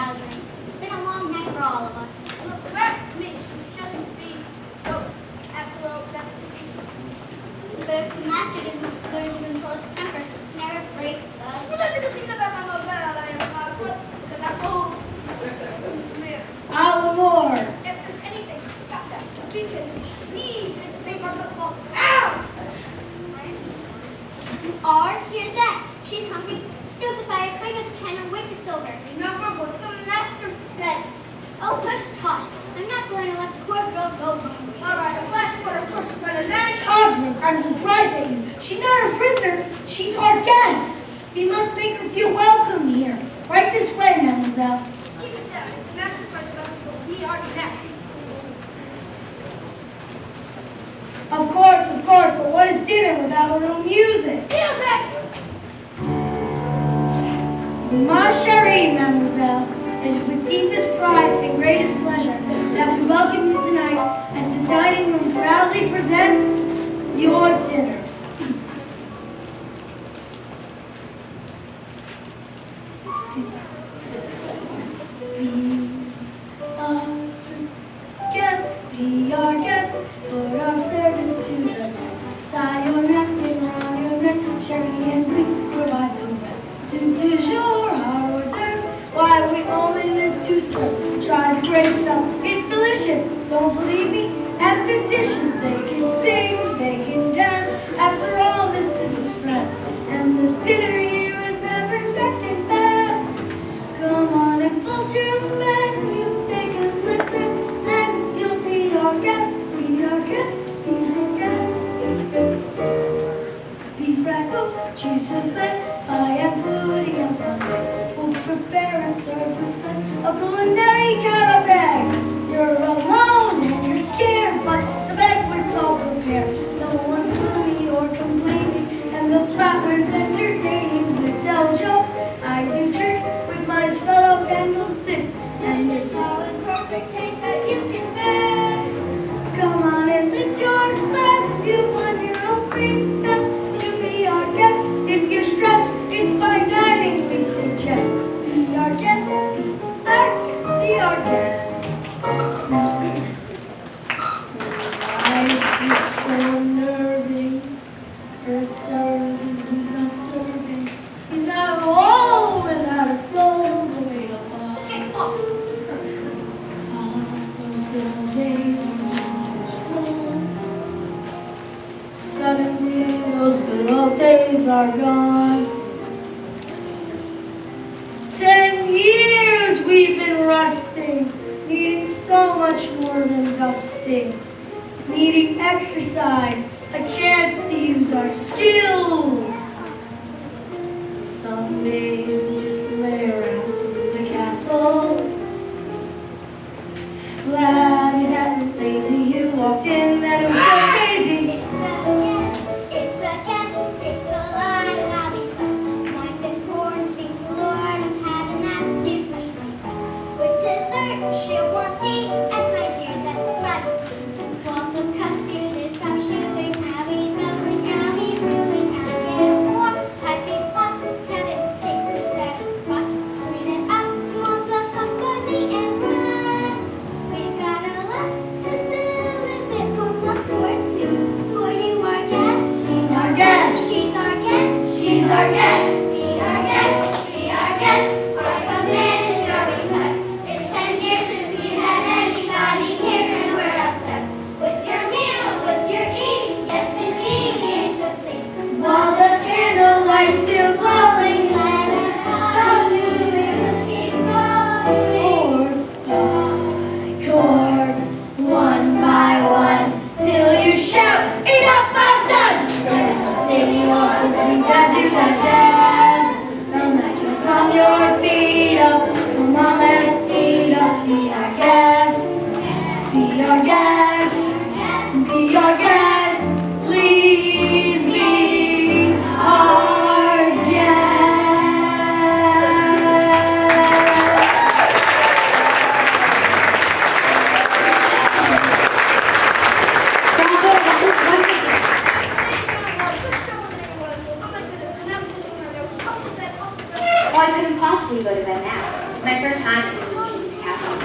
Algerine. It's been a long night for all of us. Look, that's me. She's just being stoked. After all, that's the thing. But if the master didn't learn to control his temper, never break the... Scusate così che per la novella lei ha fatto, perché la soul. Alamore! If there's anything about that, we can please take our football out! Or, here's that. She's hungry. Stoke the fire, bring us china, wake the silver. Remember what the master said. Oh, push tosh. I'm not going to let the poor girl go hungry. All right, a glass of water first, but and then... Cosmo, I'm surprised at you. She's not a prisoner. She's our guest. We must make her feel welcome here. Right this way, mademoiselle. Keep it down. If the master tries to let us go, we are next. Of course, but what is dinner without a little music? Music! Ma chérie, mademoiselle, it is with deepest pride and greatest pleasure that we welcome you tonight as the dining room proudly presents your dinner. Be our guest, put our service to the test. Tie your napkin around your neck, sherry and we provide the rest. Soup du jour, our hors d'oeuvres, why we only live to serve. Try the great stuff, it's delicious. Don't believe me? Ask the dishes, they can sing, they can dance. After all, this is friends, and the dinner here is never second best. Come on and fold your menu, take a listen. Our guest, be our guest, be our guest. Beef ragout, cheese souffle, pie and pudding and fondue. We'll prepare and serve with a culinary canapé. You're alone and you're scared, but the banquet's all prepared. No one's gloomy or complaining, and the flatware's entertaining. We tell jokes, I do tricks with my fellow candlesticks, and it's all in perfect taste that you can bear. Come on and lift your glass, you won your own free pass to be our guest. If you're stressed, it's fine dining we suggest. Be our guest, be our guest, be our guest. Life is so unnerving. For a servant who's not serving, he's not a hole without a soul the way to fall. Get off! Those little days. Suddenly, those good old days are gone. 10 years we've been rusting, needing so much more than dusting, needing exercise, a chance to use our skills. Someday we'll just lay around the castle, flabby and lazy. You walked in, then it was so daisy. She'll want tea, and my dear, that's right. Walls of custard, there's some chewing, Harry's bubbling, Harry brewing, and get warm. Piping hot, heaven sakes, is that now. It's my first time in the castle.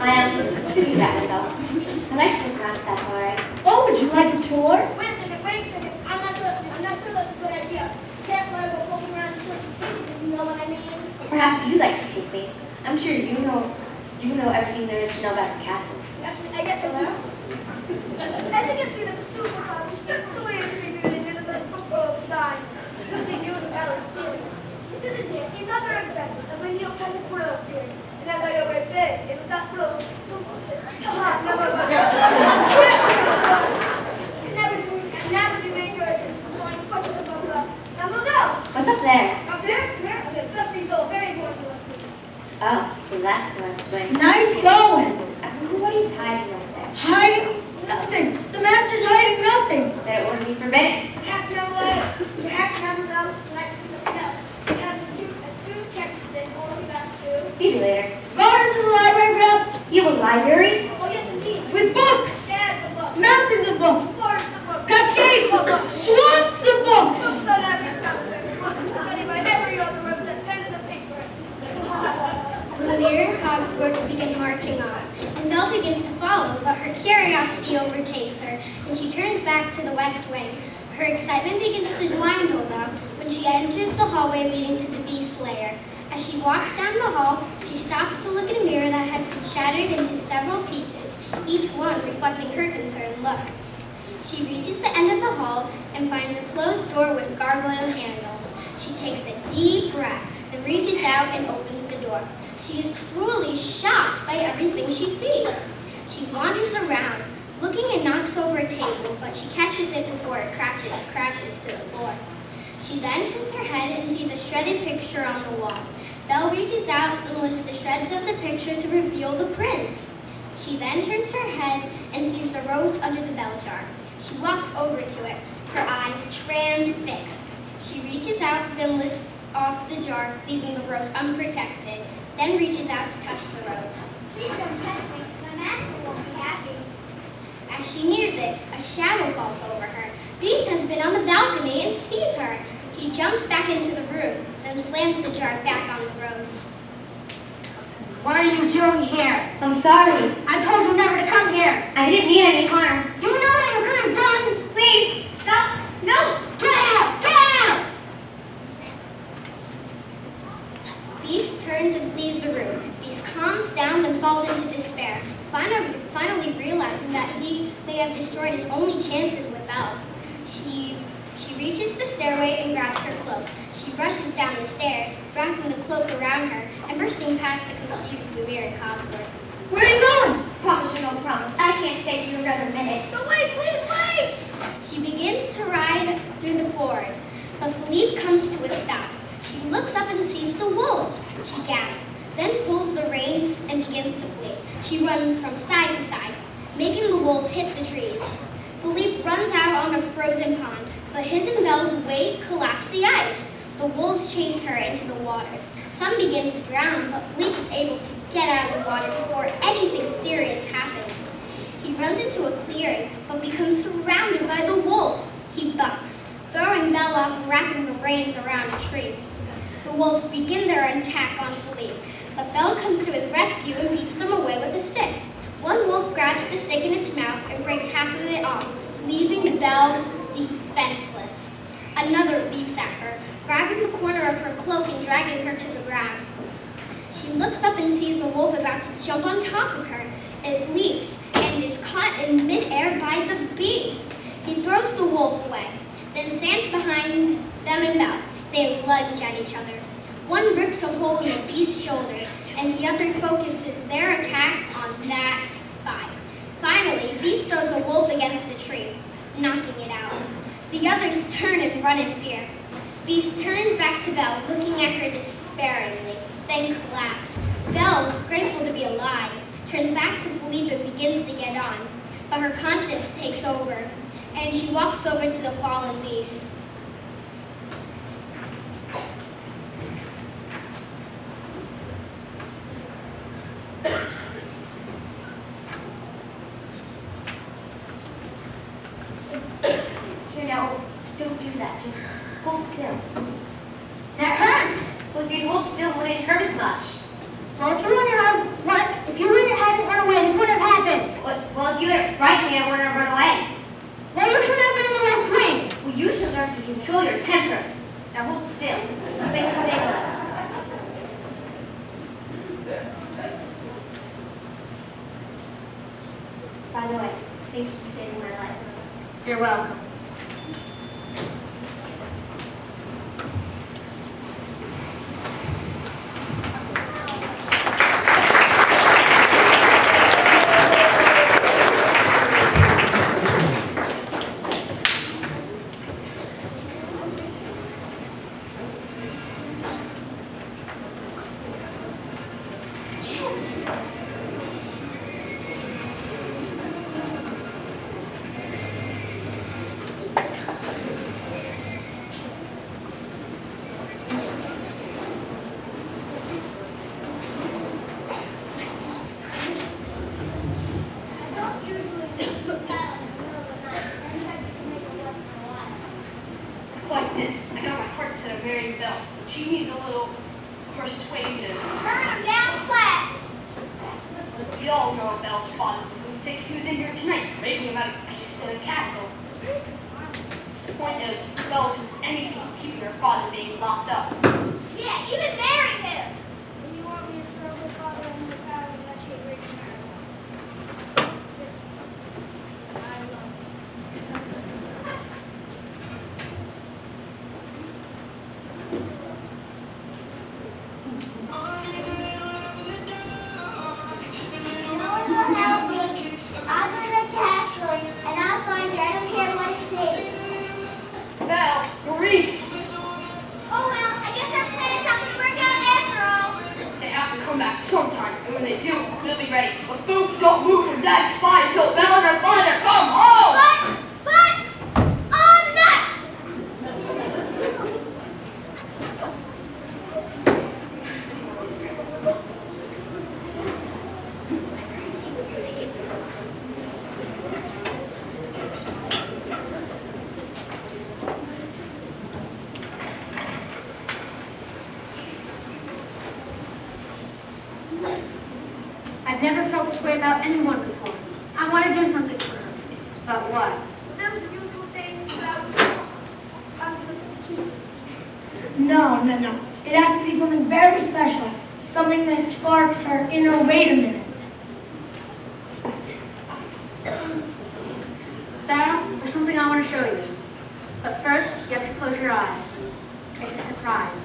I could do that myself. I like to look around if that's alright. Oh, would you like a tour? Wait a second. I'm not sure that's a good idea. Can't let her go poking around in certain places, if you know what I mean. Perhaps you'd like to take me. I'm sure you know everything there is to know about the castle. Actually, I guess I will. I think it's even super fun. Just the way it's figured in the football design. Because they use Alan series. This is yet another example of when you kind of broke here. And as I always say, it was not broke, don't fix it. Haha, never mind. Never do make your point questions about that. Now move out. What's up there? Up there? There? Okay, let's be go. Very important to us. Oh, so that's the West Wing. Nice going. What is hiding up there? Hiding nothing. The master's hiding nothing. That it wouldn't be forbidden. You have to know what? You have to have out like something else. You have to student check then all the way back to. See you later. Going to the library, perhaps? You have a library? Oh yes indeed. With books. Dads of books. Mountains of books. Forests of books. Cascades of books. Swamps of books. Books on every subject. Study by every author represent pen and the paper. Lumiere and Cogsworth begin marching on, and Belle begins to follow, but her curiosity overtakes her, and she turns back to the West Wing. Her excitement begins to dwindle, though, when she enters the hallway leading to the Beast Lair. As she walks down the hall, she stops to look at a mirror that has been shattered into several pieces, each one reflecting her concerned look. She reaches the end of the hall and finds a closed door with gargoyle handles. She takes a deep breath and reaches out and opens the door. She is truly shocked by everything she sees. She wanders around, looking and knocks over a table, but she catches it before it crashes to the floor. She then turns her head and sees a shredded picture on the wall. Belle reaches out and lifts the shreds of the picture to reveal the prince. She then turns her head and sees the rose under the bell jar. She walks over to it, her eyes transfixed. She reaches out, then lifts off the jar, leaving the rose unprotected, then reaches out to touch the rose. Please don't touch me. My master won't be happy. As she nears it, a shadow falls over her. Beast has been on the balcony and sees her. He jumps back into the room, then slams the jar back on the rose. What are you doing here? I'm sorry. I told you never to come here. I didn't mean any harm. Do you know what you could have done? Please, stop. No. Get out! Get out! Beast turns and flees the room. Beast calms down, then falls into despair, finally realizing that he may have destroyed his only chances with Belle. She reaches the stairway and grabs her cloak. She rushes down the stairs, wrapping the cloak around her, and bursting past the confused Lumiere and Cogsworth. Where are you going? Promise or no promise. I can't stay here another minute. No, wait, please wait. She begins to ride through the forest, but Philippe comes to a stop. She looks up and sees the wolves. She gasps, then pulls the reins and begins to flee. She runs from side to side, making the wolves hit the trees. Philippe runs out on a frozen pond, but his and Belle's weight collapsed the ice. The wolves chase her into the water. Some begin to drown, but Philippe is able to get out of the water before anything serious happens. He runs into a clearing, but becomes surrounded by the wolves. He bucks, throwing Belle off and wrapping the reins around a tree. The wolves begin their attack on Philippe, but Belle comes to his rescue and beats them away with a stick. One wolf grabs the stick in its mouth and breaks half of it off, leaving Belle defenseless. Another leaps at her, grabbing the corner of her cloak and dragging her to the ground. She looks up and sees the wolf about to jump on top of her. It leaps and is caught in midair by the beast. He throws the wolf away, then stands behind them and Belle. They lunge at each other. One rips a hole in the beast's shoulder, and the other focuses their attack on that spot. Finally, Beast throws a wolf against the tree, knocking it out. The others turn and run in fear. Beast turns back to Belle, looking at her despairingly, then collapses. Belle, grateful to be alive, turns back to Philippe and begins to get on, but her conscience takes over, and she walks over to the fallen beast. Here, now, don't do that. Just hold still. you'd hold still, it wouldn't hurt as much. Well, if you hadn't run away, this wouldn't have happened. Well, if you hadn't frightened me, I wouldn't have run away. Well, you should have been in the West Wing. Well, you should learn to control your temper. Now hold still. This makes stay alive. By the way, thank you for saving my life. You're welcome. Like this. I got my heart set on Mary Bell. She needs a little persuasion. Burn him down flat. We all know Belle's father's a lunatic. He was in here tonight, raving about a beast in a castle. The point is, Belle will do anything to keep her father being locked up. Yeah, even marry him. And you want me to throw her father in the fire and let you break her? I love No one will help me. I'll go to the castle and I'll find her. I don't care what it takes. Belle, Maurice, Oh well, I guess our plan is not going to work out after all. they have to come back sometime, and when they do, we'll be ready. But Fook, don't move from that spot until Belle and her father come home! But, I'm nuts! I've never felt this way about anyone before. I want to do something for her. But what? Those usual things about No. It has to be something very special. Something that sparks her inner wait a minute. Sarah, there's something I want to show you. But first, you have to close your eyes. It's a surprise.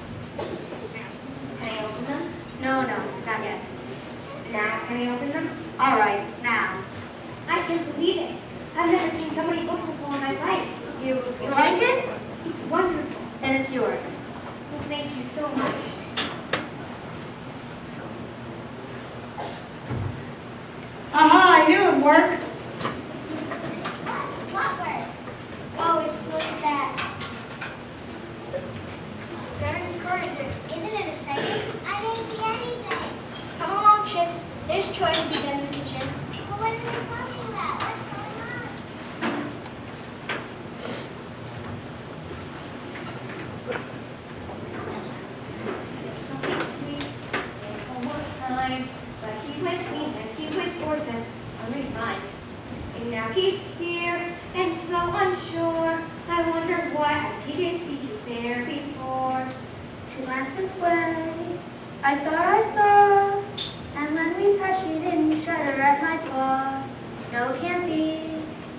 Can I open them? No, not yet. Now can I open them? All right, now. I can't believe it. I've never seen so many books before in my life. You like it? It's wonderful. Then it's yours. Well, thank you so much. Aha, I knew it'd work. What works? Oh, it's look at that. Very encouraging. Isn't it exciting? I didn't see anything. Come along, Chip. There's chores to be done in the kitchen. Well, what are they talking about? What's going on? There's something sweet and almost kind, but he was sweet and he was frozen, unrefined. And now he's dear and so unsure. I wonder why I didn't see you there before. She glanced this way. I thought I saw. And when we touched, she didn't shudder at my paw. No, can't be.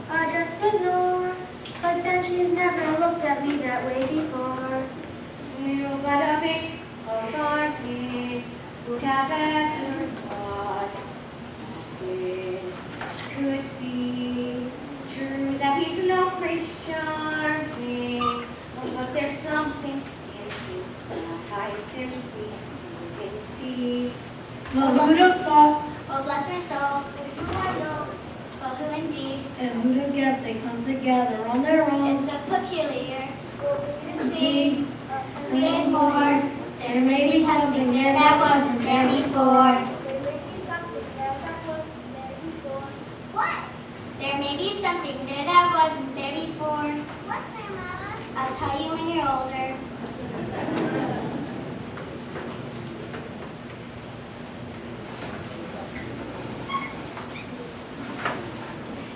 I'll just ignore. But then she's never looked at me that way before. You but a bit of darkness. Would have ever thought this could be true? That he's no Prince Charming, but there's something in him that I simply can see. Well, who'd have thought? Oh, bless my soul. Who I know. But who indeed? And who'd have guessed they come together on their own? It's so peculiar. See, There's more. there may be something there that wasn't there before. What? There may be something there that wasn't there before. What's